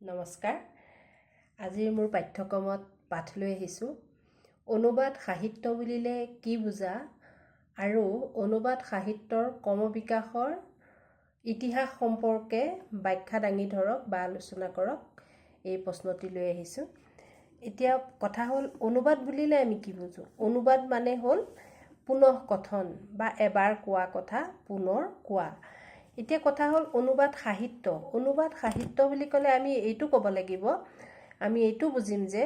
নমস্কাৰ। আজিৰ মোৰ পাঠ্যক্ৰমত পাঠ লৈ আহিছোঁ অনুবাদ সাহিত্য বুলিলে কি বুজা আৰু অনুবাদ সাহিত্যৰ ক্ৰমবিকাশৰ ইতিহাস সম্পৰ্কে ব্যাখ্যা দাঙি ধৰক বা আলোচনা কৰক, এই প্ৰশ্নটি লৈ আহিছোঁ। এতিয়া কথা হ'ল, অনুবাদ বুলিলে আমি কি বুজোঁ? অনুবাদ মানে হ'ল পুনঃ কথন বা এবাৰ কোৱা কথা পুনৰ কোৱা। এতিয়া কথা হ'ল অনুবাদ সাহিত্য। অনুবাদ সাহিত্য বুলি ক'লে আমি এইটো ক'ব লাগিব, আমি এইটো বুজিম যে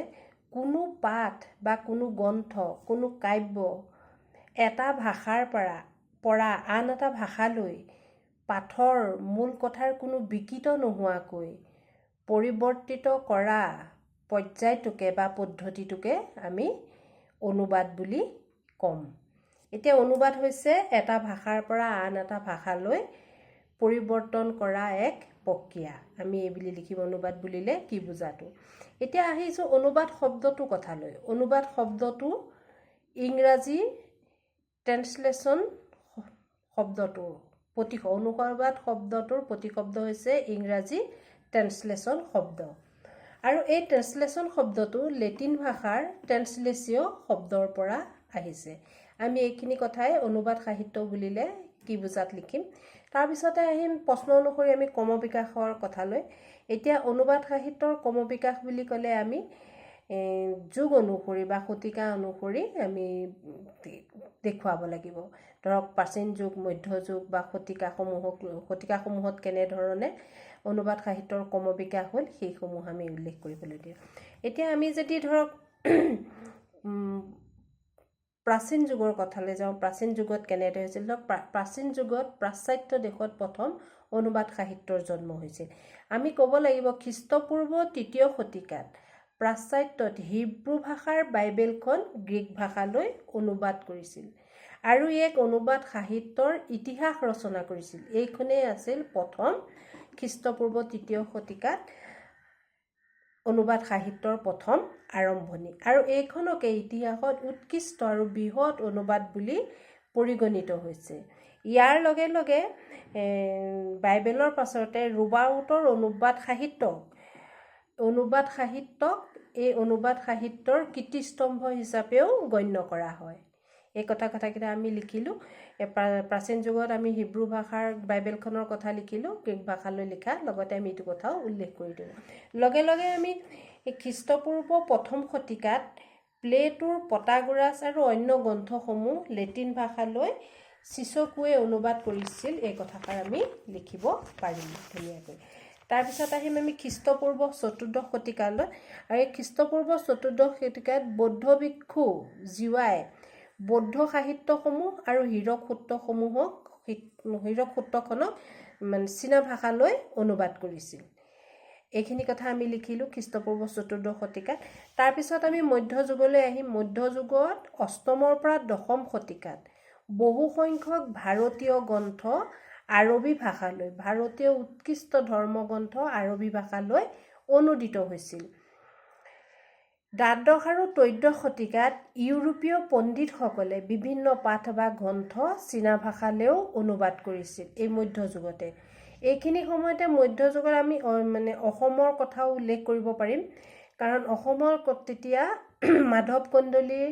কোনো পাঠ বা কোনো গ্ৰন্থ, কোনো কাব্য এটা ভাষাৰ পৰা আন এটা ভাষালৈ পাঠৰ মূল কথাৰ কোনো বিকৃত নোহোৱাকৈ পৰিৱৰ্তিত কৰা পৰ্যায়টোকে বা পদ্ধতিটোকে আমি অনুবাদ বুলি ক'ম। এতিয়া অনুবাদ হৈছে এটা ভাষাৰ পৰা আন এটা ভাষালৈ পৰিৱৰ্তন কৰা এক প্ৰক্ৰিয়া। আমি এই বুলি লিখিম অনুবাদ বুলিলে কি বুজাটো। এতিয়া আহিছোঁ অনুবাদ শব্দটোৰ কথালৈ। অনুবাদ শব্দটো ইংৰাজী ট্ৰেন্সলেশ্যন শব্দটোৰ অনুবাদ শব্দটোৰ প্ৰতিশব্দ হৈছে ইংৰাজী ট্ৰেন্সলেশ্যন শব্দ। আৰু এই ট্ৰেন্সলেশ্যন শব্দটো লেটিন ভাষাৰ ট্ৰেন্সলেচিঅ শব্দৰ পৰা আহিছে। আমি এইখিনি কথাই অনুবাদ সাহিত্য বুলিলে কি বুজাত লিখিম। তাৰপিছতে আহিম প্ৰশ্ন অনুসৰি আমি ক্ৰমবিকাশৰ কথালৈ। এতিয়া অনুবাদ সাহিত্যৰ ক্ৰমবিকাশ বুলি ক'লে আমি যুগ অনুসৰি বা শতিকা অনুসৰি আমি দেখুৱাব লাগিব। ধৰক প্ৰাচীন যুগ, মধ্যযুগ বা শতিকাসমূহত কেনেধৰণে অনুবাদ সাহিত্যৰ ক্ৰমবিকাশ হ'ল সেইসমূহ আমি উল্লেখ কৰিবলৈ দিওঁ। এতিয়া আমি যদি ধৰক প্ৰাচীন যুগৰ কথালৈ যাওঁ, প্ৰাচীন যুগত কেনেদৰে হৈছিল? ধৰক প্ৰাচীন যুগত পাশ্চাত্য দেশত প্ৰথম অনুবাদ সাহিত্যৰ জন্ম হৈছিল। আমি ক'ব লাগিব খ্ৰীষ্টপূৰ্ব ৩য় শতিকাত পাশ্চাত্যত হিব্ৰু ভাষাৰ বাইবেলখন গ্ৰীক ভাষালৈ অনুবাদ কৰিছিল আৰু এক অনুবাদ সাহিত্যৰ ইতিহাস ৰচনা কৰিছিল। এইখনেই আছিল প্ৰথম খ্ৰীষ্টপূৰ্ব ৩য় শতিকাত অনুবাদ সাহিত্যৰ প্ৰথম আৰম্ভণি। আৰু এইখনকে ইতিহাসত উৎকৃষ্ট আৰু বৃহৎ অনুবাদ বুলি পৰিগণিত হৈছে। ইয়াৰ লগে লগে বাইবেলৰ পাছতে ৰুবাউটৰ অনুবাদ সাহিত্যক এই অনুবাদ সাহিত্যৰ কীৰ্তিস্তম্ভ হিচাপেও গণ্য কৰা হয়। এই কথাকেইটা আমি লিখিলোঁ। প্ৰাচীন যুগত আমি হিব্ৰু ভাষাৰ বাইবেলখনৰ কথা লিখিলোঁ, গ্ৰীক ভাষালৈ লিখা, লগতে আমি এইটো কথাও উল্লেখ কৰি দিলোঁ। লগে লগে আমি খ্ৰীষ্টপূৰ্ব প্ৰথম শতিকাত প্লেটোৰ প্ৰটাগোৰাছ আৰু অন্য গ্ৰন্থসমূহ লেটিন ভাষালৈ চিচকুৱে অনুবাদ কৰিছিল। এই কথাষাৰ আমি লিখিব পাৰিম ধুনীয়াকৈ। তাৰপিছত আহিম আমি খ্ৰীষ্টপূৰ্ব ৪ৰ্থ শতিকালৈ। আৰু এই খ্ৰীষ্টপূৰ্ব ৪ৰ্থ শতিকাত বৌদ্ধ ভিক্ষু জিৱাই বৌদ্ধ সাহিত্যসমূহ আৰু হীৰক সূত্ৰখনক চীনা ভাষালৈ অনুবাদ কৰিছিল। এইখিনি কথা আমি লিখিলোঁ খ্ৰীষ্টপূৰ্ব ৪ৰ্থ শতিকাত। তাৰপিছত আমি মধ্যযুগলৈ আহিম। মধ্যযুগত ৮মৰ পৰা ১০ম শতিকাত বহুসংখ্যক ভাৰতীয় গ্ৰন্থ আৰবী ভাষালৈ, ভাৰতীয় উৎকৃষ্ট ধৰ্মগ্ৰন্থ আৰবী ভাষালৈ অনুদিত হৈছিল। দ্বাদশ আৰু ত্ৰয়োদশ শতিকাত ইউৰোপীয় পণ্ডিতসকলে বিভিন্ন পাঠ বা গ্ৰন্থ চীনা ভাষালৈও অনুবাদ কৰিছিল এই মধ্যযুগতে। এইখিনি সময়তে মধ্যযুগত আমি অসমৰ কথাও উল্লেখ কৰিব পাৰিম, কাৰণ অসমৰ তেতিয়া মাধৱ কন্দলীৰ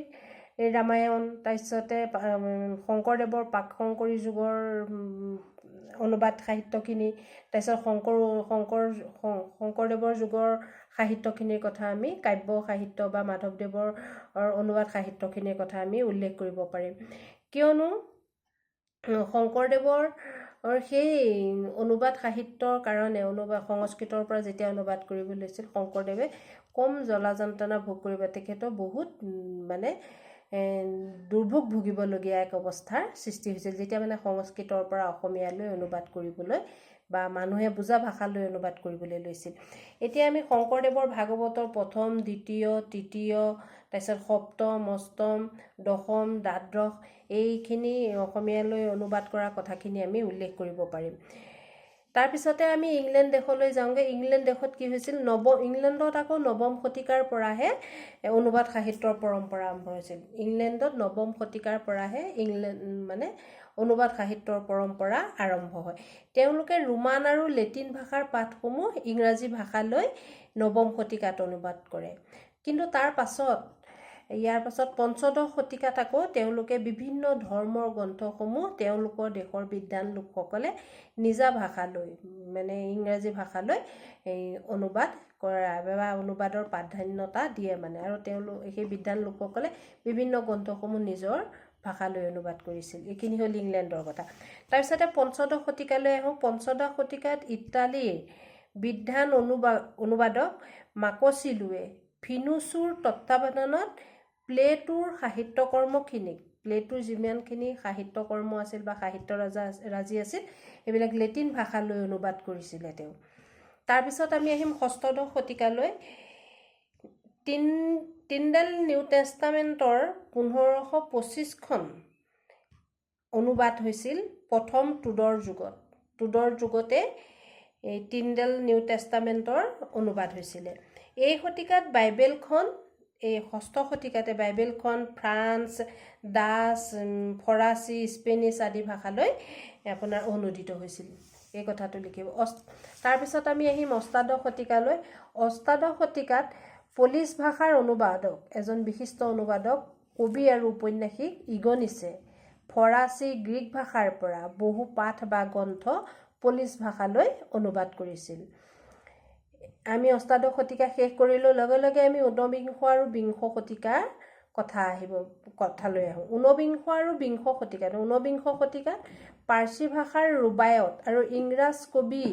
ৰামায়ণ, তাৰপিছতে শংকৰদেৱৰ প্ৰাক শংকৰী যুগৰ অনুবাদ সাহিত্যখিনি, তাৰপিছত শংকৰদেৱৰ যুগৰ সাহিত্যখিনিৰ কথা আমি কাব্য সাহিত্য বা মাধৱদেৱৰ অনুবাদ সাহিত্যখিনিৰ কথা আমি উল্লেখ কৰিব পাৰিম। কিয়নো শংকৰদেৱৰ সেই অনুবাদ সাহিত্যৰ কাৰণে সংস্কৃতৰ পৰা যেতিয়া অনুবাদ কৰিবলৈ লৈছিল, শংকৰদেৱে কম জ্বলা যন্ত্ৰণা ভোগ কৰিব, তেখেতৰ বহুত দুৰ্ভোগ ভুগিবলগীয়া এক অৱস্থাৰ সৃষ্টি হৈছিল যেতিয়া সংস্কৃতৰ পৰা অসমীয়ালৈ অনুবাদ কৰিবলৈ বা মানুহে বুজা ভাষালৈ অনুবাদ কৰিবলৈ লৈছিল। এতিয়া আমি শংকৰদেৱৰ ভাগৱতৰ প্ৰথম, দ্বিতীয়, তৃতীয়, তাৰপিছত সপ্তম, অষ্টম, দশম, দ্বাদশ এইখিনি অসমীয়ালৈ অনুবাদ কৰা কথাখিনি আমি উল্লেখ কৰিব পাৰিম। তাৰপিছতে আমি ইংলেণ্ড দেশলৈ যাওঁগৈ। ইংলেণ্ড দেশত কি হৈছিল, ইংলেণ্ডত আকৌ নৱম শতিকাৰ পৰাহে অনুবাদ সাহিত্যৰ পৰম্পৰা আৰম্ভ হৈছিল। ইংলেণ্ডত নৱম শতিকাৰ পৰাহে মানে অনুবাদ সাহিত্যৰ পৰম্পৰা আৰম্ভ হয়। তেওঁলোকে ৰোমান আৰু লেটিন ভাষাৰ পাঠসমূহ ইংৰাজী ভাষালৈ নৱম শতিকাত অনুবাদ কৰে। কিন্তু ইয়াৰ পাছত পঞ্চদশ শতিকাত আকৌ তেওঁলোকে বিভিন্ন ধৰ্মৰ গ্ৰন্থসমূহ তেওঁলোকৰ দেশৰ বিদ্বান লোকসকলে নিজা ভাষালৈ মানে ইংৰাজী ভাষালৈ অনুবাদ কৰা বা অনুবাদৰ প্ৰাধান্যতা দিয়ে মানে। আৰু সেই বিদ্বান লোকসকলে বিভিন্ন গ্ৰন্থসমূহ নিজৰ ভাষালৈ অনুবাদ কৰিছিল। এইখিনি হ'ল ইংলেণ্ডৰ কথা। তাৰপিছতে পঞ্চদশ শতিকালৈ আহোঁ। পঞ্চদশ শতিকাত ইটালীৰ বিদ্বান অনুবাদক মাকচিলুৱে ফিনুচুৰ তত্বাৱধানত প্লেটোৰ সাহিত্যকৰ্মখিনিক, প্লেটোৰ যিমানখিনি সাহিত্যকৰ্ম আছিল বা সাহিত্য ৰাজি আছিল এইবিলাক লেটিন ভাষালৈ অনুবাদ কৰিছিলে তেওঁ। তাৰপিছত আমি আহিম ষষ্ঠদশ শতিকালৈ। টিণ্ডেল নিউ টেষ্টামেণ্টৰ 1525খন অনুবাদ হৈছিল প্ৰথম টুডৰ যুগতে এই টিণ্ডেল নিউ টেষ্টামেণ্টৰ অনুবাদ হৈছিলে। এই শতিকাত বাইবেলখন, এই ষষ্ঠ শতিকাতে বাইবেলখন ফ্ৰান্স, ডাচ, ফৰাচী, স্পেনিছ আদি ভাষালৈ আপোনাৰ অনুদিত হৈছিল। এই কথাটো লিখিব। তাৰপিছত আমি আহিম অষ্টাদশ শতিকালৈ। অষ্টাদশ শতিকাত পলিছ ভাষাৰ অনুবাদক, এজন বিশিষ্ট অনুবাদক, কবি আৰু উপন্যাসিক ইগনিছে ফৰাচী, গ্ৰীক ভাষাৰ পৰা বহু পাঠ বা গ্ৰন্থ পলিছ ভাষালৈ অনুবাদ কৰিছিল। আমি অষ্টাদশ শতিকা শেষ কৰিলোঁ। লগে লগে আমি ঊনবিংশ আৰু বিংশ শতিকাৰ কথালৈ আহোঁ। ঊনবিংশ আৰু বিংশ শতিকাত পাৰ্চী ভাষাৰ ৰুবায়ত আৰু ইংৰাজ কবি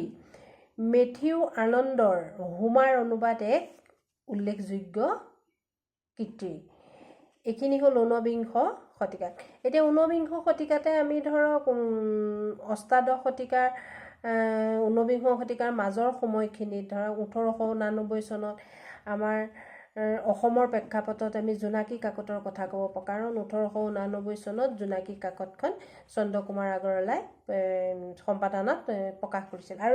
মেথিউ আৰ্নল্ডৰ হোমাৰ অনুবাদ এক উল্লেখযোগ্য কীৰ্তি। এইখিনি হ'ল ঊনবিংশ শতিকাত। এতিয়া ঊনবিংশ শতিকাতে আমি ধৰক ঊনবিংশ শতিকাৰ মাজৰ সময়খিনিত ধৰক 1889 চনত আমাৰ অসমৰ প্ৰেক্ষাপটত আমি জোনাকী কাকতৰ কথা ক'ব পাৰোঁ। কাৰণ 1889 চনত জোনাকী কাকতখন চন্দ্ৰকুমাৰ আগৰৱালাই সম্পাদনাত প্ৰকাশ কৰিছিল। আৰু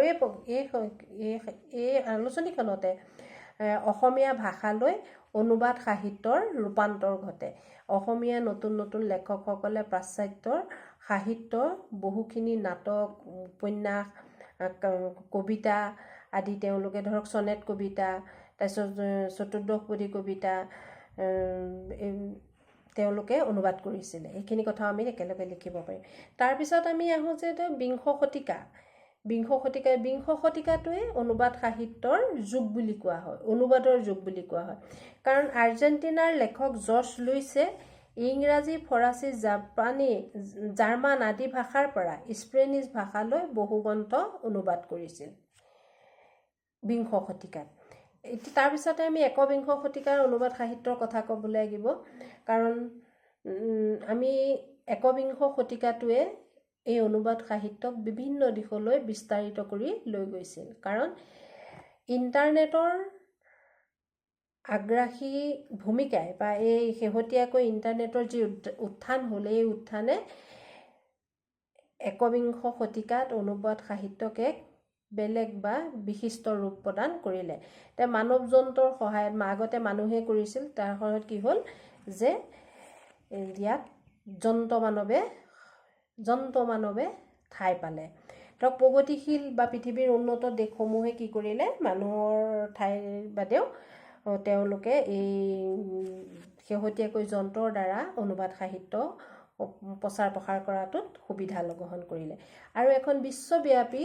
এই আলোচনীখনতে অসমীয়া ভাষালৈ অনুবাদ সাহিত্যৰ ৰূপান্তৰ ঘটে। অসমীয়া নতুন নতুন লেখকসকলে পাশ্চাত্যৰ সাহিত্য, বহুখিনি নাটক, উপন্যাস, কবিতা আদি তেওঁলোকে ধৰক চনেট কবিতা, তাৰপিছত চতুৰ্দশপদী কবিতা তেওঁলোকে অনুবাদ কৰিছিলে। এইখিনি কথাও আমি একেলগে লিখিব পাৰিম। তাৰপিছত আমি আহোঁ যে বিংশ শতিকাটোৱে অনুবাদ সাহিত্যৰ যুগ বুলি কোৱা হয়, অনুবাদৰ যুগ বুলি কোৱা হয়। কাৰণ আৰ্জেণ্টিনাৰ লেখক জৰ্জ লুইছে ইংৰাজী, ফৰাচী, জাৰ্মান আদি ভাষাৰ পৰা স্পেনিছ ভাষালৈ বহু গ্ৰন্থ অনুবাদ কৰিছিল বিংশ শতিকাত। তাৰপিছতে আমি একবিংশ শতিকাৰ অনুবাদ সাহিত্যৰ কথা ক'বলৈ লাগিব। কাৰণ আমি একবিংশ শতিকাটোৱে এই অনুবাদ সাহিত্যক বিভিন্ন দিশলৈ বিস্তাৰিত কৰি লৈ গৈছিল। কাৰণ ইণ্টাৰনেটৰ আগ্ৰাসী ভূমিকাই বা এই শেহতীয়াকৈ ইণ্টাৰনেটৰ যি উত্থান হ'ল, এই উত্থানে একবিংশ শতিকাত অনুবাদ সাহিত্যক এক বেলেগ বা বিশিষ্ট ৰূপ প্ৰদান কৰিলে। এতিয়া মানৱ যন্ত্ৰৰ সহায়ত, আগতে মানুহে কৰিছিল, তাৰ সহায়ত কি হ'ল যে ইয়াত যন্ত্ৰ মানৱে ঠাই পালে। ধৰক প্ৰগতিশীল বা পৃথিৱীৰ উন্নত দেশসমূহে কি কৰিলে, মানুহৰ ঠাইৰ বাদেও তেওঁলোকে এই শেহতীয়াকৈ যন্ত্ৰৰ দ্বাৰা অনুবাদ সাহিত্য প্ৰচাৰ প্ৰসাৰ কৰাটোত সুবিধা গ্ৰহণ কৰিলে আৰু এখন বিশ্বব্যাপী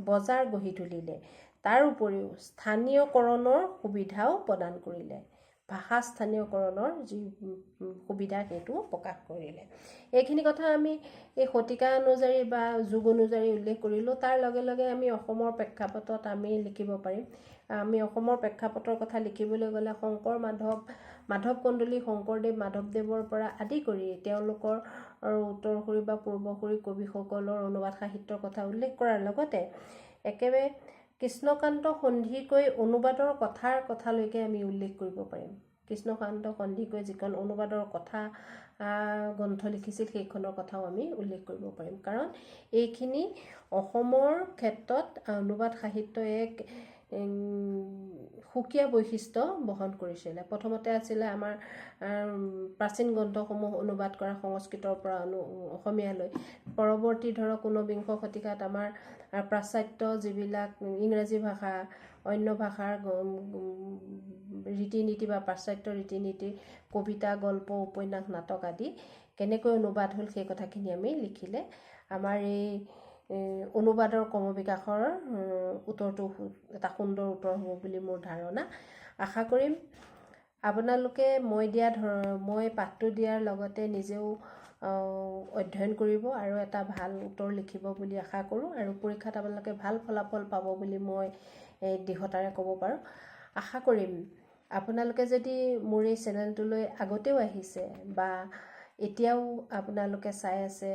বজাৰ গঢ়ি তুলিলে। তাৰ উপৰিও স্থানীয়কৰণৰ সুবিধাও প্ৰদান কৰিলে। ভাষা স্থানীয়কৰণৰ যি সুবিধা সেইটো প্ৰকাশ কৰিলে। এইখিনি কথা আমি এই শতিকা অনুযায়ী বা যুগ অনুযায়ী উল্লেখ কৰিলোঁ। তাৰ লগে লগে আমি অসমৰ প্ৰেক্ষাপটত আমি লিখিব পাৰিম। আমি অসমৰ প্ৰেক্ষাপটৰ কথা লিখিবলৈ গ'লে শংকৰ মাধৱ কন্দলী, শংকৰদেৱ, মাধৱদেৱৰ পৰা আদি কৰি তেওঁলোকৰ উত্তৰসূৰী বা পূৰ্বসূৰী কবিসকলৰ অনুবাদ সাহিত্যৰ কথা উল্লেখ কৰাৰ লগতে একেবাৰে কৃষ্ণকান্ত সন্দিকৈ অনুবাদৰ কথালৈকে আমি উল্লেখ কৰিব পাৰিম। কৃষ্ণকান্ত সন্দিকৈ যিখন অনুবাদৰ কথা গ্ৰন্থ লিখিছিল সেইখনৰ কথাও আমি উল্লেখ কৰিব পাৰিম। কাৰণ এইখিনি অসমৰ ক্ষেত্ৰত অনুবাদ সাহিত্যই এক সুকীয়া বৈশিষ্ট্য বহন কৰিছিলে। প্ৰথমতে আছিলে আমাৰ প্ৰাচীন গ্ৰন্থসমূহ অনুবাদ কৰা সংস্কৃতৰ পৰা অসমীয়ালৈ। পৰৱৰ্তী ধৰক ঊনবিংশ শতিকাত আমাৰ পাশ্চাত্য যিবিলাক ইংৰাজী ভাষা, অন্য ভাষাৰ ৰীতি নীতি বা পাশ্চাত্য ৰীতি নীতি, কবিতা, গল্প, উপন্যাস, নাটক আদি কেনেকৈ অনুবাদ হ'ল সেই কথাখিনি আমি লিখিলে আমাৰ এই অনুবাদৰ ক্ৰমবিকাশৰ উত্তৰটো এটা সুন্দৰ উত্তৰ হ'ব বুলি মোৰ ধাৰণা। আশা কৰিম আপোনালোকে মই পাঠটো দিয়াৰ লগতে নিজেও অধ্যয়ন কৰিব আৰু এটা ভাল উত্তৰ লিখিব বুলি আশা কৰোঁ আৰু পৰীক্ষাত আপোনালোকে ভাল ফলাফল পাব বুলি মই দৃঢ়তাৰে ক'ব পাৰোঁ। আশা কৰিম আপোনালোকে যদি মোৰ এই চেনেলটোলৈ আগতেও আহিছে বা এতিয়াও আপোনালোকে চাই আছে,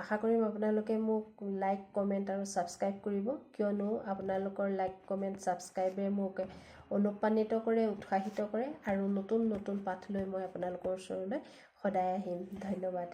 আশা কৰিম আপোনালোকে মোক লাইক, কমেণ্ট আৰু ছাবস্ক্ৰাইব কৰিব, কিয়নো আপোনালোকৰ লাইক, কমেণ্ট, ছাবস্ক্ৰাইবে মোক অনুপ্ৰাণিত কৰে, উৎসাহিত কৰে আৰু নতুন নতুন পাঠ লৈ মই আপোনালোকৰ ওচৰলৈ সদায় আহিম। ধন্যবাদ।